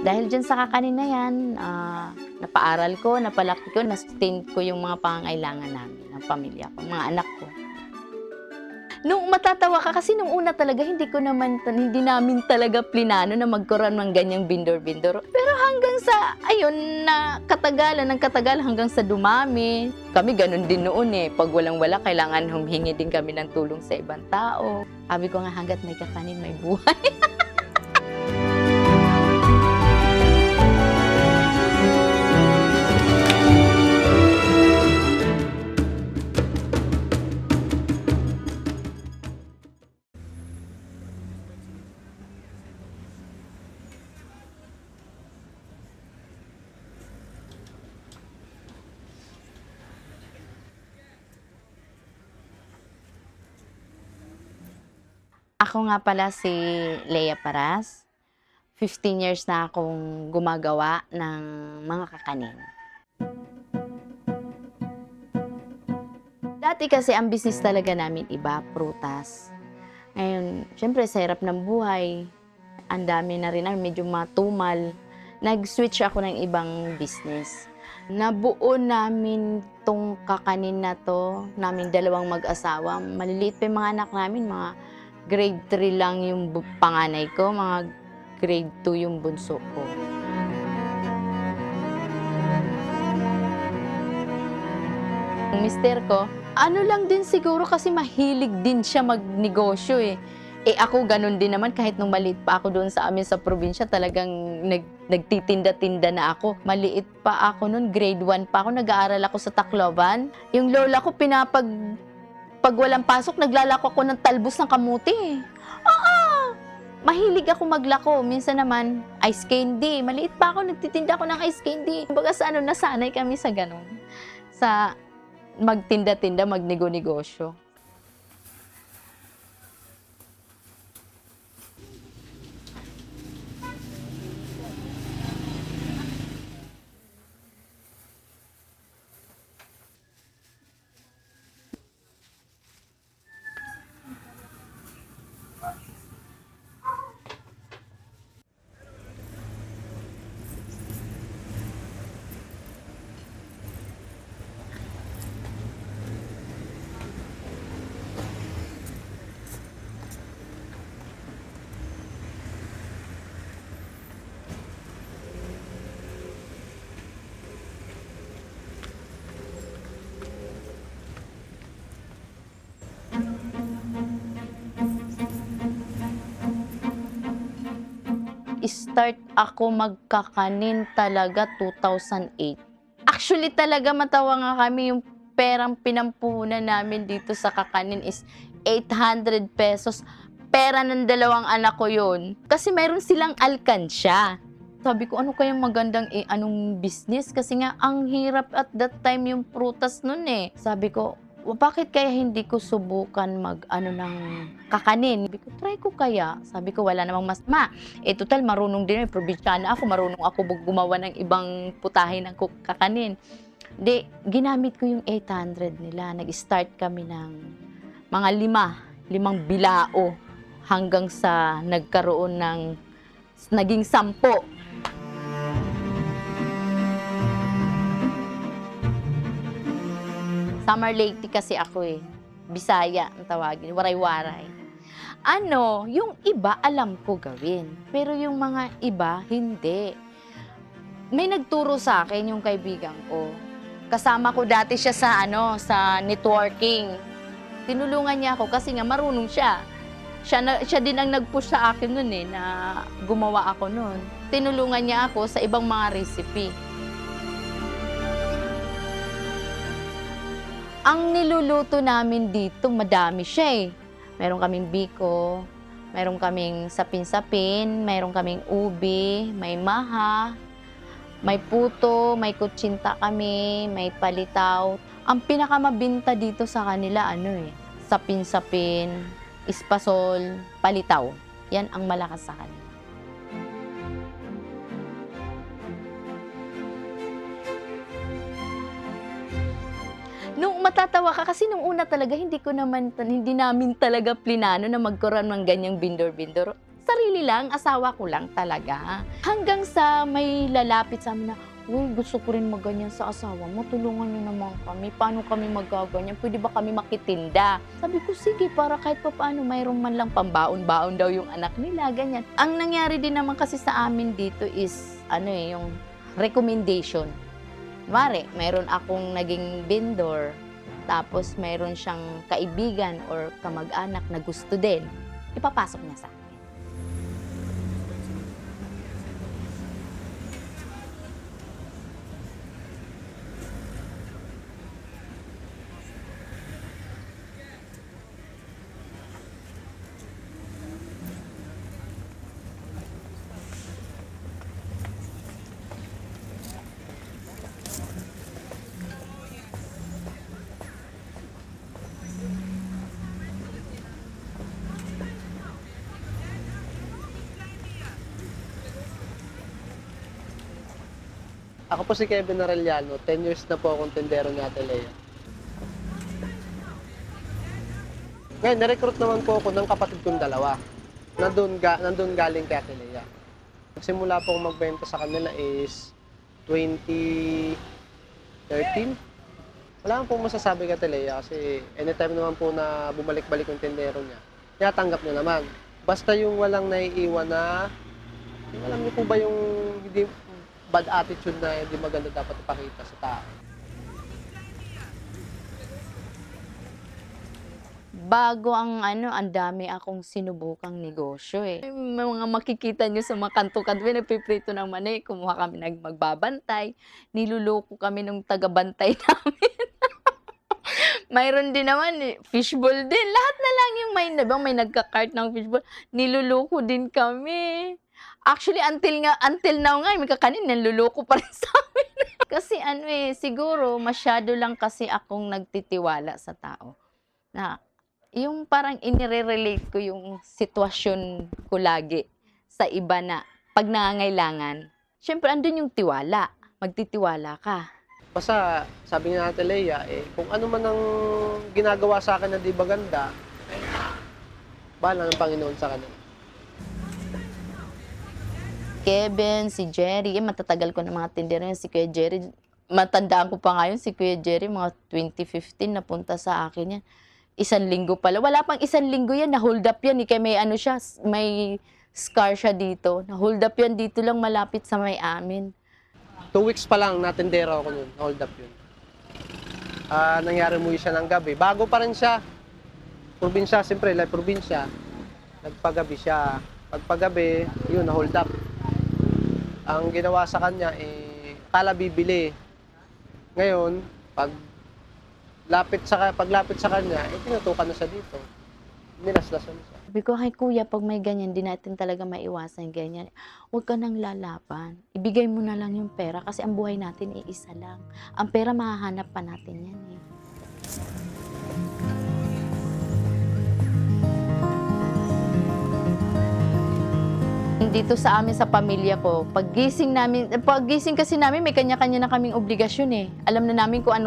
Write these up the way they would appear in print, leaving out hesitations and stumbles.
Dahil diyan sa kakanin na yan, napaaral ko, napalaki ko, na-sustain ko yung mga pangangailangan namin, ng pamilya ko, mga anak ko. Nung matatawa ka kasi nung una talaga hindi namin talaga plinano na magkaroon ng ganyang bindor-bindor. Pero hanggang sa ayun na katagalan ng katagalan hanggang sa dumami. Kami gano'n din noon eh. Pag walang-wala kailangan humihingi din kami ng tulong sa ibang tao. Sabi ko nga hangga't may kakanin may buhay. Ako nga pala si Lea Paras. 15 years na akong gumagawa ng mga kakanin. Dati kasi ang business talaga namin iba, prutas. Ngayon, siyempre sa hirap ng buhay, ang dami na rin medyo matumal. Nag-switch ako ng ibang business. Nabuo namin tong kakanin na to, naming dalawang mag-asawa. Maliliit pa yung mga anak namin, mga grade 3 lang yung panganay ko, mga grade 2 yung bunso ko. Ang mister ko, ano lang din siguro kasi mahilig din siya magnegosyo eh. Eh ako ganun din naman kahit nung maliit pa ako doon sa amin sa probinsya talagang nagtitinda-tinda na ako. Maliit pa ako noon, grade 1 pa ako, nag-aaral ako sa Tacloban. Yung lola ko pag walang pasok, naglalako ako ng talbos ng kamuti. Oo! Mahilig ako maglako. Minsan naman, ice candy. Maliit pa ako, nagtitinda ako ng ice candy. Kumbaga sa nasanay kami sa ganun. Sa magtinda-tinda, magnego-negosyo. Start ako magkakanin talaga 2008. Actually talaga matawa nga kami yung perang pinampuhunan namin dito sa kakanin is 800 pesos. Pera ng dalawang anak ko yun. Kasi mayroon silang alkansya. Sabi ko, ano kayang magandang anong business? Kasi nga, ang hirap at that time yung prutas nun eh. Sabi ko, bakit kaya hindi ko subukan ng kakanin? Sabi ko, try ko kaya. Sabi ko, wala namang masama. Total, marunong din. Probinsyana ako, marunong ako gumawa ng ibang putahe ng kakanin. Ginamit ko yung 800 nila. Nag-start kami ng mga limang bilao hanggang sa naging 10. Summer lady kasi ako eh. Bisaya ang tawagin, waray-waray. Yung iba alam ko gawin, pero yung mga iba hindi. May nagturo sa akin yung kaibigan ko. Kasama ko dati siya sa networking. Tinulungan niya ako kasi nga marunong siya. Siya din ang nag-push sa akin nun eh, na gumawa ako nun. Tinulungan niya ako sa ibang mga recipe. Ang niluluto namin dito, madami siya eh. Meron kaming biko, meron kaming sapin-sapin, meron kaming ubi, may maha, may puto, may kutsinta kami, may palitaw. Ang pinakamabinta dito sa kanila, sapin-sapin, espasol, palitaw. Yan ang malakas sa kanila. Nung matatawa ka kasi nung una talaga hindi namin talaga plinano na magkaroon ng ganyang bindor-bindor. sarili lang, asawa ko lang talaga. Hanggang sa may lalapit sa amin na, "Uy, gusto ko rin magganyan sa asawa mo, tulungan niyo naman kami, paano kami magaganyan, pwede ba kami makitinda?" Sabi ko, "Sige, para kahit papaano mayroon man lang pambaon-baon daw yung anak nila," ganyan. Ang nangyari din naman kasi sa amin dito is, yung recommendation. Kunwari, mayroon akong naging vendor, tapos mayroon siyang kaibigan or kamag-anak na gusto din, ipapasok niya sa akin. Ako po si Kevin Arellano, 10 years na po akong tindero ni Ate Lea. Ngayon, na-recruit naman po ako ng kapatid kong dalawa. Nandun galing kay Ate Lea. Nagsimula po akong magbenta sa kanila is 2013. Wala pong masasabi kay Ate Lea kasi anytime naman po na bumalik-balik yung tindero niya, tinatanggap niya naman. Basta yung walang naiiwan na, alam niyo po ba yung hindi bad attitude na hindi maganda dapat ipakita sa tao. Bago ang ang dami akong sinubukang negosyo eh. May mga makikita nyo sa mga kanto-kanto, nagpiprito ng mani, kumuha kami magbabantay, niluloko kami ng tagabantay namin. Mayroon din naman fishbowl din, lahat na lang yung may nagka-cart ng fishbowl, niluloko din kami. Actually, until now nga, may kakanin, nanluloko pa rin sa amin. Kasi siguro masyado lang kasi akong nagtitiwala sa tao. Na, yung parang inire-relate ko yung sitwasyon ko lagi sa iba na pag nangangailangan. Siyempre, andun yung tiwala. Magtitiwala ka. Basta, sabi ni Ate Lea, kung ano man ang ginagawa sa akin na di maganda, bahala ng Panginoon sa kanila. Kevin, si Jerry, matatagal ko na mga tindero yan. Si Kuya Jerry, matandaan ko pa ngayon, si Kuya Jerry, mga 2015, napunta sa akin yan. 1 linggo pala. Wala pang 1 linggo yan, na-hold up yan. Kaya may may scar siya dito. Na-hold up yan dito lang malapit sa may amin. 2 weeks pa lang natindero ako nun, hold up yun. Nangyari mo siya ng gabi. Bago pa rin siya. Probinsya, siyempre, probinsya. Nagpagabi siya. Pagpagabi, yun, na-hold up. Ang ginawa sa kanya, kala bibili. Ngayon, paglapit sa kanya, tinutukan na siya dito. Nilaslasan siya. Sabi ko, "Hay kuya, pag may ganyan, di natin talaga maiwasan ganyan. Huwag ka nang lalaban. Ibigay mo na lang yung pera kasi ang buhay natin iisa lang. Ang pera mahahanap pa natin yan eh." Dito sa amin sa pamilya ko, paggising kasi namin may kanya-kanya na kaming obligasyon eh. Alam na namin kung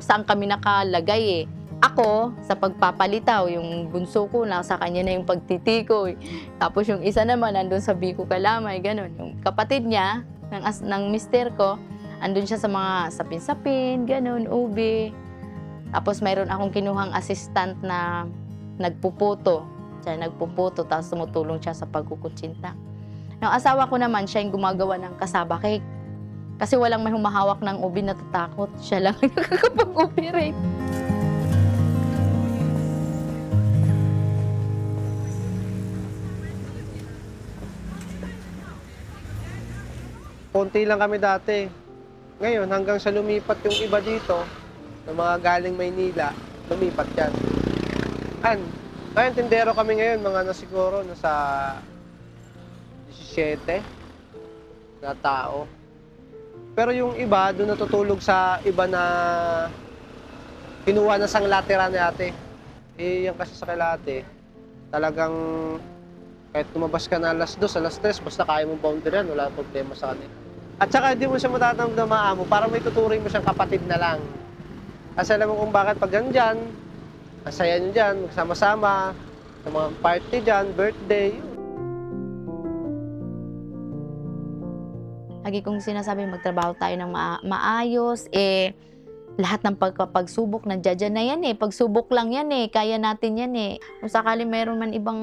saan kami nakalagay eh. Ako, sa pagpapalitaw, yung bunso ko, nasa kanya na yung pagtitiko. Tapos yung isa naman, nandun sa Biko Kalamay, gano'n. Yung kapatid niya, ng mister ko, andun siya sa mga sapin-sapin, gano'n, ube. Tapos mayroon akong kinuhang assistant na nagpuputo. Siya nagpuputo, tapos tumutulong siya sa pagkukutsinta. Yung asawa ko naman, siya yung gumagawa ng kasaba cake. Kasi walang may humahawak ng ube na tatakot. Siya lang yung nakakapag-operate. Konti lang kami dati. Ngayon, hanggang sa lumipat yung iba dito, ng mga galing Maynila, lumipat yan. Ngayon, tindero kami ngayon, mga siguro, nasa 17 na tao. Pero yung iba, doon natutulog sa iba na kinuha na sang latira ni ate. Yan kasi sa kilate, talagang kahit lumabas ka na alas 2, alas 3, basta kaya mong boundary yan, wala problema sa kanila. At saka hindi mo siya matatanggap na maamo, parang may tuturing mo siyang kapatid na lang. Kasi alam mo kung bakit pag nandyan, ang saya nyo dyan, magsama-sama, Sa mga party dyan, birthday, yun. Lagi kong sinasabi, magtrabaho tayo ng maayos, lahat ng pagpapagsubok, nandiyan na yan pagsubok lang yan kaya natin yan Kung sakali mayroon man ibang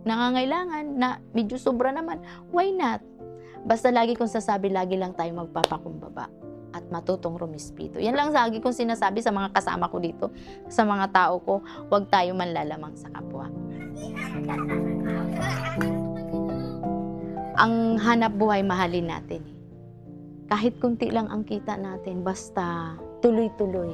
nangangailangan na medyo sobra naman, why not? Basta lagi kong sasabi, lagi lang tayo magpapakumbaba at matutong rumispito. Yan lang lagi kong sinasabi sa mga kasama ko dito, sa mga tao ko, huwag tayo manlalamang sa kapwa. Ang hanap buhay, mahalin natin Kahit kunti lang ang kita natin, basta tuloy-tuloy.